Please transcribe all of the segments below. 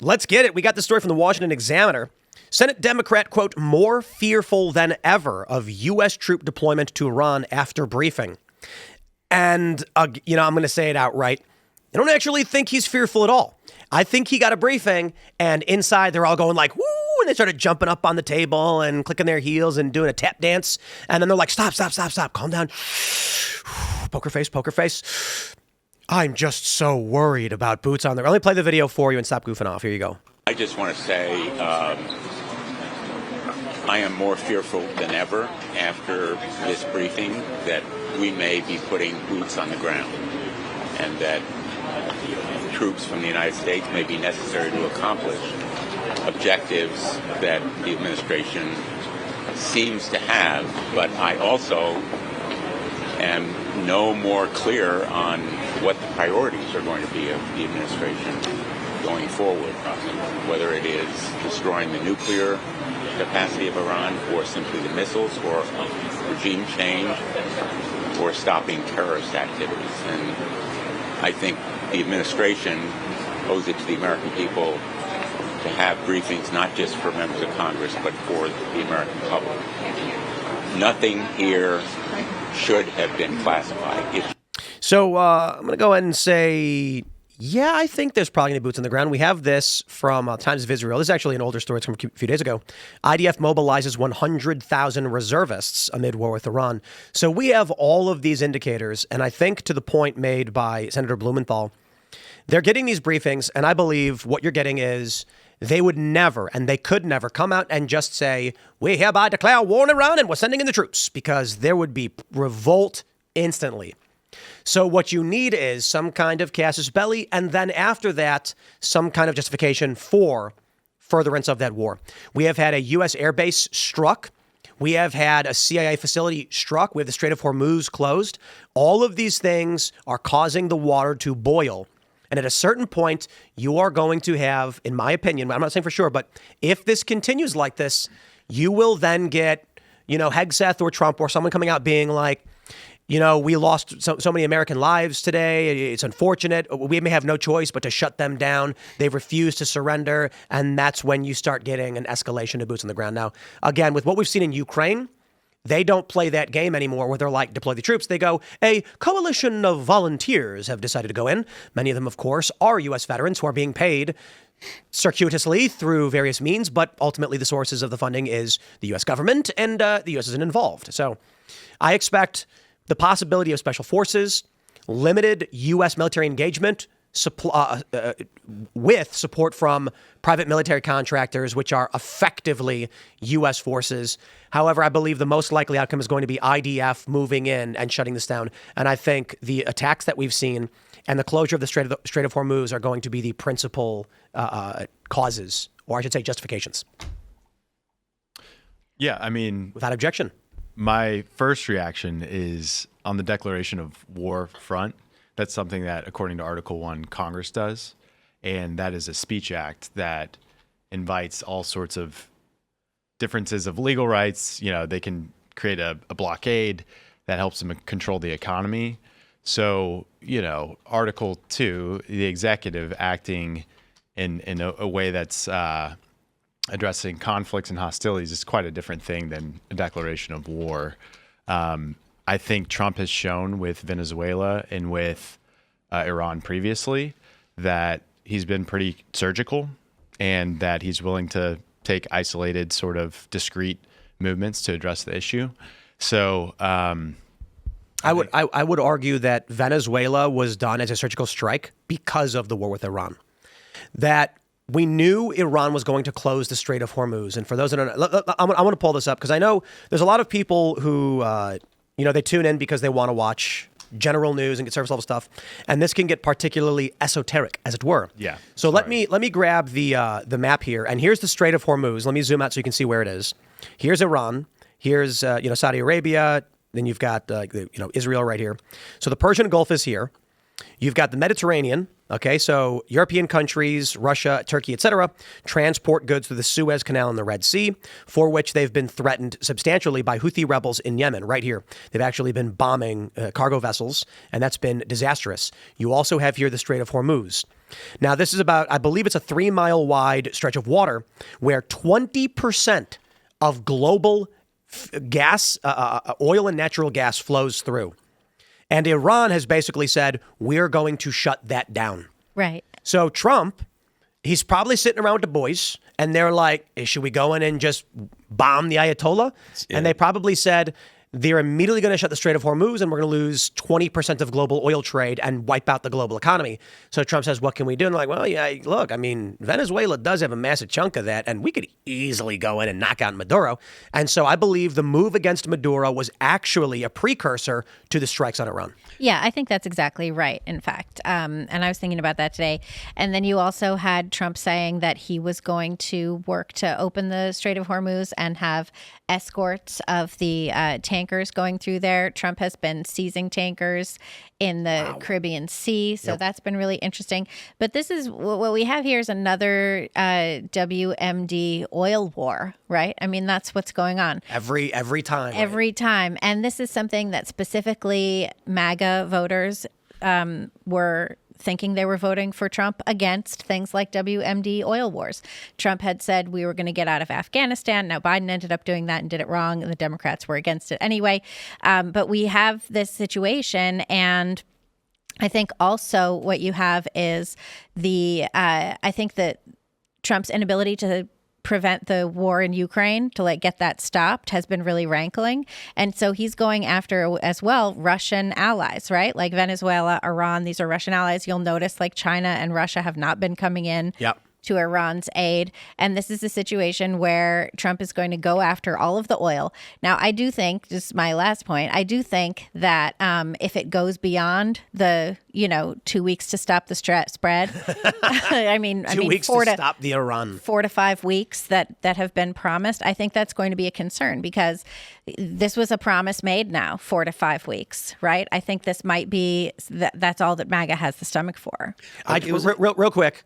Let's get it. We got the story from the Washington Examiner. Senate Democrat, quote, more fearful than ever of U.S. troop deployment to Iran after briefing. And, I'm going to say it outright. I don't actually think he's fearful at all. I think he got a briefing, and inside they're all going like, woo, and they started jumping up on the table and clicking their heels and doing a tap dance. And then they're like, stop, calm down. Poker face. I'm just so worried about boots on the ground. Let me play the video for you and stop goofing off. Here you go. I just want to say I am more fearful than ever after this briefing that we may be putting boots on the ground and that troops from the United States may be necessary to accomplish objectives that the administration seems to have. But I also am no more clear on what the priorities are going to be of the administration going forward, whether it is destroying the nuclear capacity of Iran or simply the missiles or regime change or stopping terrorist activities. And I think the administration owes it to the American people to have briefings not just for members of Congress but for the American public. Nothing here should have been classified. So I'm going to go ahead and say, yeah, I think there's probably going to be boots on the ground. We have this from Times of Israel. This is actually an older story. It's from a few days ago. IDF mobilizes 100,000 reservists amid war with Iran. So we have all of these indicators. And I think to the point made by Senator Blumenthal, they're getting these briefings. And I believe what you're getting is they would never and they could never come out and just say, we hereby declare war on Iran and we're sending in the troops, because there would be revolt instantly. So what you need is some kind of casus belli, and then after that, some kind of justification for furtherance of that war. We have had a U.S. airbase struck. We have had a CIA facility struck. We have the Strait of Hormuz closed. All of these things are causing the water to boil. And at a certain point, you are going to have, in my opinion, I'm not saying for sure, but if this continues like this, you will then get, Hegseth or Trump or someone coming out being like, we lost so many American lives today. It's unfortunate. We may have no choice but to shut them down. They've refused to surrender. And that's when you start getting an escalation of boots on the ground. Now, again, with what we've seen in Ukraine, they don't play that game anymore where they're like, deploy the troops. They go, a coalition of volunteers have decided to go in. Many of them, of course, are U.S. veterans who are being paid circuitously through various means. But ultimately, the sources of the funding is the U.S. government, and the U.S. isn't involved. So I expect the possibility of special forces, limited U.S. military engagement with support from private military contractors, which are effectively U.S. forces. However, I believe the most likely outcome is going to be IDF moving in and shutting this down. And I think the attacks that we've seen and the closure of the Strait of Hormuz are going to be the principal causes, or I should say justifications. Yeah, I mean, without objection. My first reaction is on the declaration of war front. That's something that, according to Article 1, Congress does. And that is a speech act that invites all sorts of differences of legal rights. They can create a blockade that helps them control the economy. So, Article 2, the executive acting in a way that's addressing conflicts and hostilities is quite a different thing than a declaration of war. I think Trump has shown with Venezuela and with Iran previously that he's been pretty surgical and that he's willing to take isolated sort of discrete movements to address the issue. So I would argue that Venezuela was done as a surgical strike because of the war with Iran. That we knew Iran was going to close the Strait of Hormuz. And for those that don't know, I want to pull this up because I know there's a lot of people who, they tune in because they want to watch general news and get surface level stuff. And this can get particularly esoteric, as it were. Yeah. So let me grab the map here. And here's the Strait of Hormuz. Let me zoom out so you can see where it is. Here's Iran. Here's, Saudi Arabia. Then you've got, Israel right here. So the Persian Gulf is here. You've got the Mediterranean. Okay, so European countries, Russia, Turkey, etc., transport goods through the Suez Canal and the Red Sea, for which they've been threatened substantially by Houthi rebels in Yemen, right here. They've actually been bombing cargo vessels, and that's been disastrous. You also have here the Strait of Hormuz. Now, this is about, I believe it's a 3-mile wide stretch of water where 20% of global gas, oil and natural gas flows through. And Iran has basically said, we're going to shut that down. Right. So Trump, he's probably sitting around with the boys and they're like, hey, should we go in and just bomb the Ayatollah? Yeah. And they probably said, they're immediately going to shut the Strait of Hormuz and we're going to lose 20% of global oil trade and wipe out the global economy. So Trump says, what can we do? And they're like, well, yeah, look, I mean, Venezuela does have a massive chunk of that and we could easily go in and knock out Maduro. And so I believe the move against Maduro was actually a precursor to the strikes on Iran. Yeah, I think that's exactly right, in fact. And I was thinking about that today. And then you also had Trump saying that he was going to work to open the Strait of Hormuz and have escorts of the tankers going through there. Trump has been seizing tankers in the Caribbean Sea. So that's been really interesting. But this is what we have here is another WMD oil war, right? I mean, that's what's going on. Every time. Every time. And this is something that specifically MAGA voters were thinking they were voting for Trump against, things like WMD oil wars. Trump had said we were going to get out of Afghanistan. Now Biden ended up doing that and did it wrong, and the Democrats were against it anyway. But we have this situation, and I think also what you have is I think that Trump's inability to prevent the war in Ukraine, to get that stopped, has been really rankling. And so he's going after as well Russian allies, right? Like Venezuela, Iran, these are Russian allies. You'll notice China and Russia have not been coming in. Yep. To Iran's aid. And this is a situation where Trump is going to go after all of the oil. Now, I do think, just my last point, I do think that if it goes beyond the, 2 weeks to stop the spread, I mean, 2 weeks to stop the Iran. 4 to 5 weeks that have been promised, I think that's going to be a concern because this was a promise made now, 4 to 5 weeks, right? I think this might be, that's all that MAGA has the stomach for. Real quick.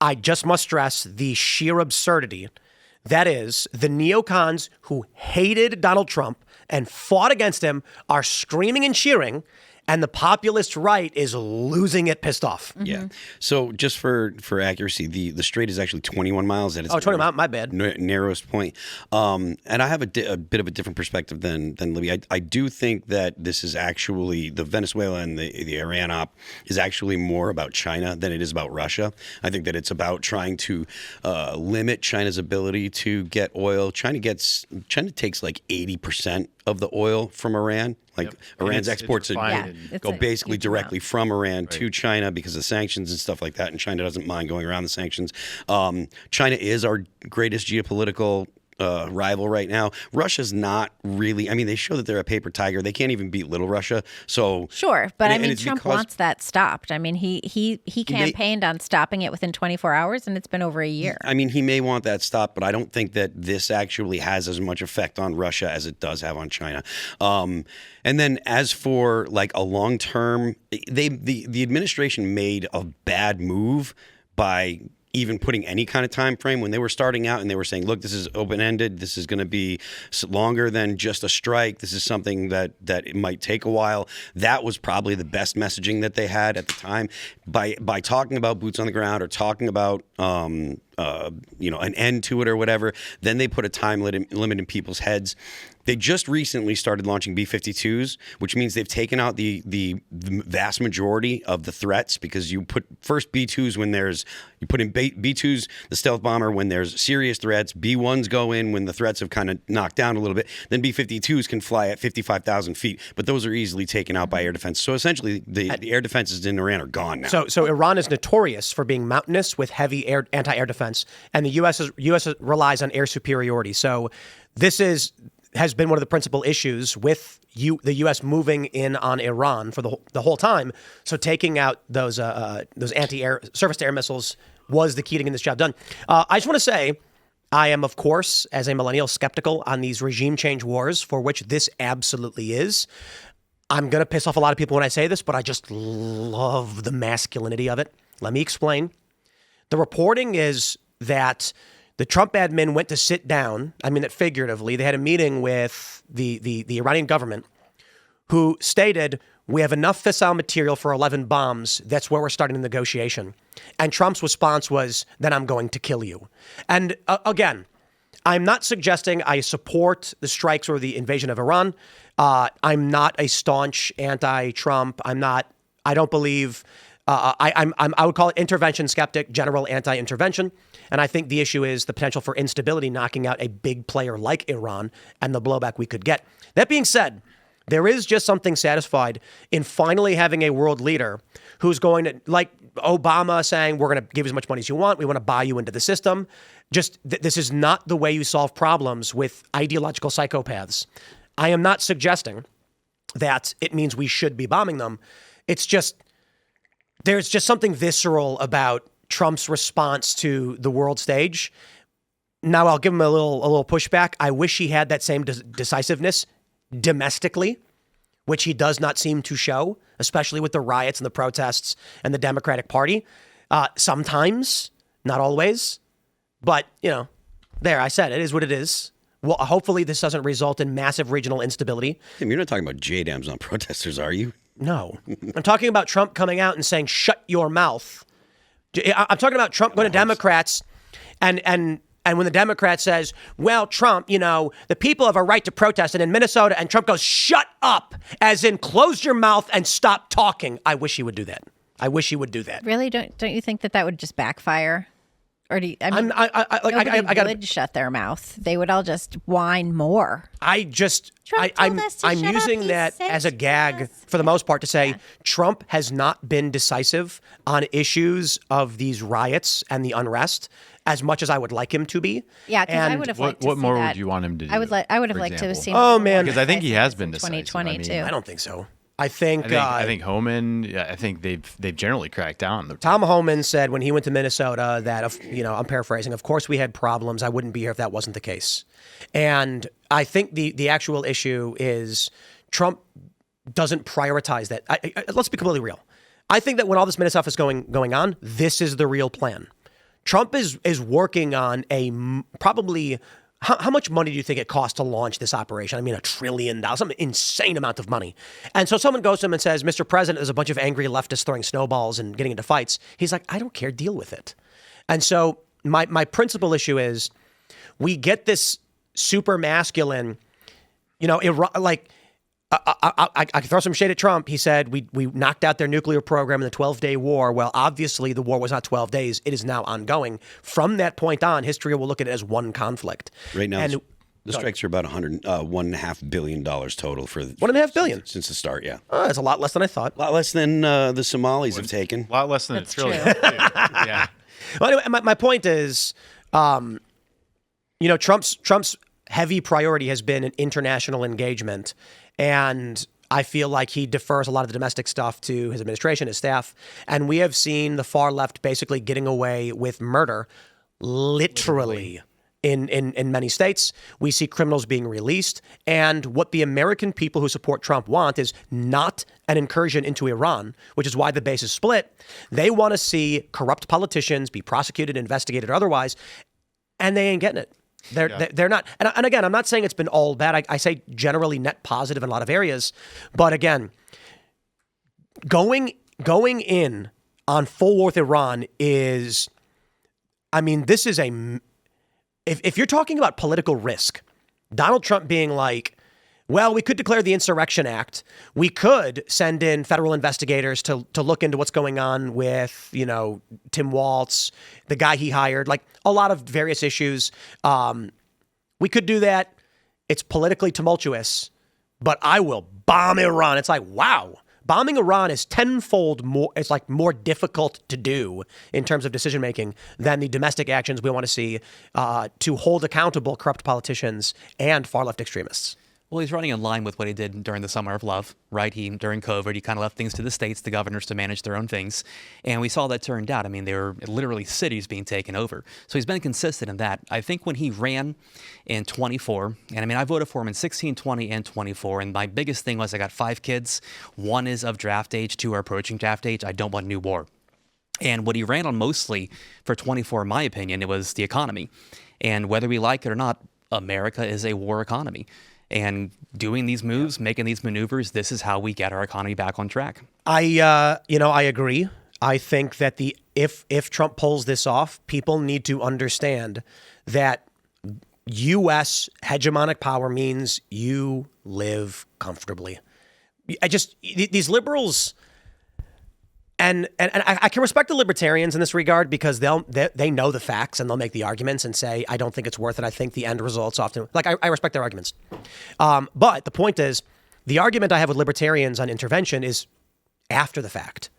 I just must stress the sheer absurdity. That is, the neocons who hated Donald Trump and fought against him are screaming and cheering, and the populist right is losing it pissed off. Mm-hmm. Yeah. So just for accuracy, the strait is actually 21 miles at its 20 miles, my bad. Narrowest point. And I have a bit of a different perspective than Libby. I do think that this is actually, the Venezuela and the Iran op is actually more about China than it is about Russia. I think that it's about trying to limit China's ability to get oil. China takes 80% of the oil from Iran. Iran's exports go basically directly from Iran to China because of sanctions and stuff like that. And China doesn't mind going around the sanctions. China is our greatest geopolitical rival right now. Russia's not really, they show that they're a paper tiger. They can't even beat little Russia. So sure, but Trump wants that stopped. He campaigned on stopping it within 24 hours and it's been over a year. He may want that stopped, but I don't think that this actually has as much effect on Russia as it does have on China. And then as for a long term, the administration made a bad move by even putting any kind of time frame when they were starting out and they were saying, look, this is open-ended. This is going to be longer than just a strike. This is something that it might take a while. That was probably the best messaging that they had at the time. By talking about boots on the ground or talking about an end to it or whatever, then they put a time limit in people's heads. They just recently started launching B-52s, which means they've taken out the vast majority of the threats because you put first B-2s you put in B-2s, the stealth bomber, when there's serious threats. B-1s go in when the threats have kind of knocked down a little bit. Then B-52s can fly at 55,000 feet, but those are easily taken out by air defense. So essentially, the air defenses in Iran are gone now. So Iran is notorious for being mountainous with heavy anti-air defense, and the U.S. relies on air superiority. So this has been one of the principal issues with the U.S. moving in on Iran for the whole time. So taking out those anti-air surface-to-air missiles was the key to getting this job done. I just want to say, I am, of course, as a millennial, skeptical on these regime change wars, for which this absolutely is. I'm going to piss off a lot of people when I say this, but I just love the masculinity of it. Let me explain. The reporting is that the Trump admin went to sit down, figuratively, they had a meeting with the Iranian government, who stated, we have enough fissile material for 11 bombs. That's where we're starting the negotiation. And Trump's response was, then I'm going to kill you. And again, I'm not suggesting I support the strikes or the invasion of Iran. I'm not a staunch anti-Trump. I don't believe, I would call it intervention skeptic, general anti-intervention. And I think the issue is the potential for instability knocking out a big player like Iran and the blowback we could get. That being said, there is just something satisfied in finally having a world leader who's going to, like Obama saying, we're going to give you as much money as you want. We want to buy you into the system. Just this is not the way you solve problems with ideological psychopaths. I am not suggesting that it means we should be bombing them. It's just, there's just something visceral about Trump's response to the world stage. Now I'll give him a little pushback. I wish he had that same decisiveness domestically, which he does not seem to show, especially with the riots and the protests and the Democratic Party. Sometimes, not always, but there, I said it is what it is. Well, hopefully this doesn't result in massive regional instability. Tim, you're not talking about JDAMs on protesters, are you? No, I'm talking about Trump coming out and saying, shut your mouth. I'm talking about Trump going to Democrats and when the Democrat says, well, Trump, the people have a right to protest. And in Minnesota, and Trump goes, shut up, as in close your mouth and stop talking. I wish he would do that. I wish he would do that. Really? Don't you think that would just backfire? Or do you, I would shut their mouth. They would all just whine more. I'm using that as a gag for the most part to say Trump has not been decisive on issues of these riots and the unrest as much as I would like him to be. Yeah, because I would have liked to see what more that. would you want him to do? I would have liked to have seen. Oh man, because I think he has been decisive. 2022. I don't think so. I think Homan. Yeah, I think they've generally cracked down. Tom Homan said when he went to Minnesota that I'm paraphrasing. Of course, we had problems. I wouldn't be here if that wasn't the case. And I think the actual issue is Trump doesn't prioritize that. Let's be completely real. I think that when all this Minnesota stuff is going on, this is the real plan. Trump is working on probably. How much money do you think it costs to launch this operation? I mean, $1 trillion, some insane amount of money. And so someone goes to him and says, Mr. President, there's a bunch of angry leftists throwing snowballs and getting into fights. He's like, I don't care, deal with it. And so my principal issue is we get this super masculine, I can throw some shade at Trump. He said we knocked out their nuclear program in the 12-day war. Well, obviously the war was not 12 days. It is now ongoing. From that point on, history will look at it as one conflict. Right now, the strikes are about $1.5 billion total for $1.5 billion since the start. Yeah, that's a lot less than I thought. A lot less than the Somalis have taken. A lot less than That's $1 trillion. Yeah. Well, anyway, my point is, Trump's heavy priority has been an international engagement. And I feel like he defers a lot of the domestic stuff to his administration, his staff. And we have seen the far left basically getting away with murder, literally. In many states. We see criminals being released. And what the American people who support Trump want is not an incursion into Iran, which is why the base is split. They want to see corrupt politicians be prosecuted, investigated, or otherwise. And they ain't getting it. They're not. And again, I'm not saying it's been all bad. I say generally net positive in a lot of areas. But again, going in on full war with Iran is, this is if you're talking about political risk, Donald Trump being like, well, we could declare the Insurrection Act. We could send in federal investigators to look into what's going on with, Tim Waltz, the guy he hired, like a lot of various issues. We could do that. It's politically tumultuous, but I will bomb Iran. It's like, wow. Bombing Iran is tenfold more. It's like more difficult to do in terms of decision making than the domestic actions we want to see to hold accountable corrupt politicians and far left extremists. Well, he's running in line with what he did during the Summer of Love, right? During COVID, he kind of left things to the states, the governors to manage their own things. And we saw that turned out. There were literally cities being taken over. So he's been consistent in that. I think when he ran in 24, and I voted for him in 16, 20, and 24. And my biggest thing was I got 5 kids. 1 is of draft age, 2 are approaching draft age. I don't want a new war. And what he ran on mostly for 24, in my opinion, it was the economy. And whether we like it or not, America is a war economy. And doing these moves, making these maneuvers, this is how we get our economy back on track. I agree. I think that if Trump pulls this off, people need to understand that U.S. hegemonic power means you live comfortably. These liberals, and I can respect the libertarians in this regard because they know the facts and they'll make the arguments and say, I don't think it's worth it. I think the end results often, I respect their arguments. But the point is, the argument I have with libertarians on intervention is after the fact.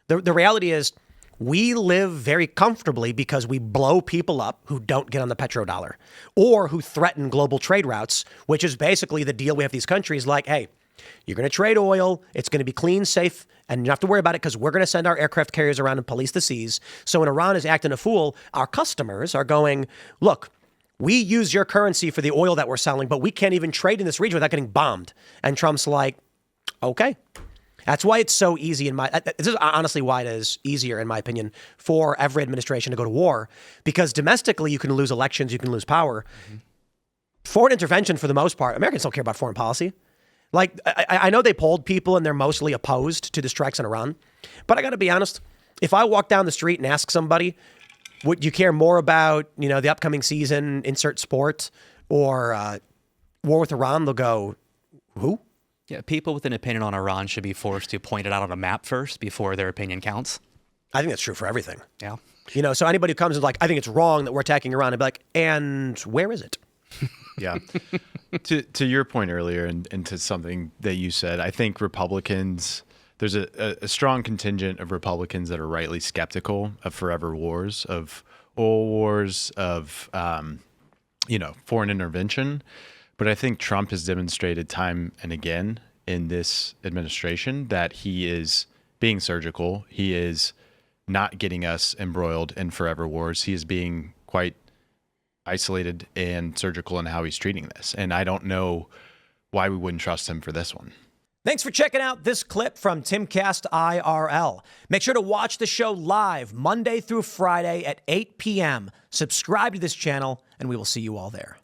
The reality is we live very comfortably because we blow people up who don't get on the petrodollar or who threaten global trade routes, which is basically the deal we have with these countries like, hey, you're going to trade oil. It's going to be clean, safe, and you don't have to worry about it because we're going to send our aircraft carriers around and police the seas. So when Iran is acting a fool, our customers are going, look, we use your currency for the oil that we're selling, but we can't even trade in this region without getting bombed. And Trump's like, okay. That's why it's so easy this is honestly why it is easier, in my opinion, for every administration to go to war, because domestically you can lose elections, you can lose power. Mm-hmm. Foreign intervention, for the most part, Americans don't care about foreign policy. Like, I know they polled people and they're mostly opposed to the strikes in Iran, but I got to be honest, if I walk down the street and ask somebody, would you care more about, the upcoming season, insert sport, or war with Iran, they'll go, who? Yeah, people with an opinion on Iran should be forced to point it out on a map first before their opinion counts. I think that's true for everything. Yeah. So anybody who comes and like, I think it's wrong that we're attacking Iran, I'd be like, and where is it? Yeah. To your point earlier and to something that you said, I think Republicans, there's a strong contingent of Republicans that are rightly skeptical of forever wars, of oil wars, of, foreign intervention. But I think Trump has demonstrated time and again in this administration that he is being surgical. He is not getting us embroiled in forever wars. He is being quite isolated and surgical in how he's treating this. And I don't know why we wouldn't trust him for this one. Thanks for checking out this clip from Timcast IRL. Make sure to watch the show live Monday through Friday at 8 p.m. Subscribe to this channel, and we will see you all there.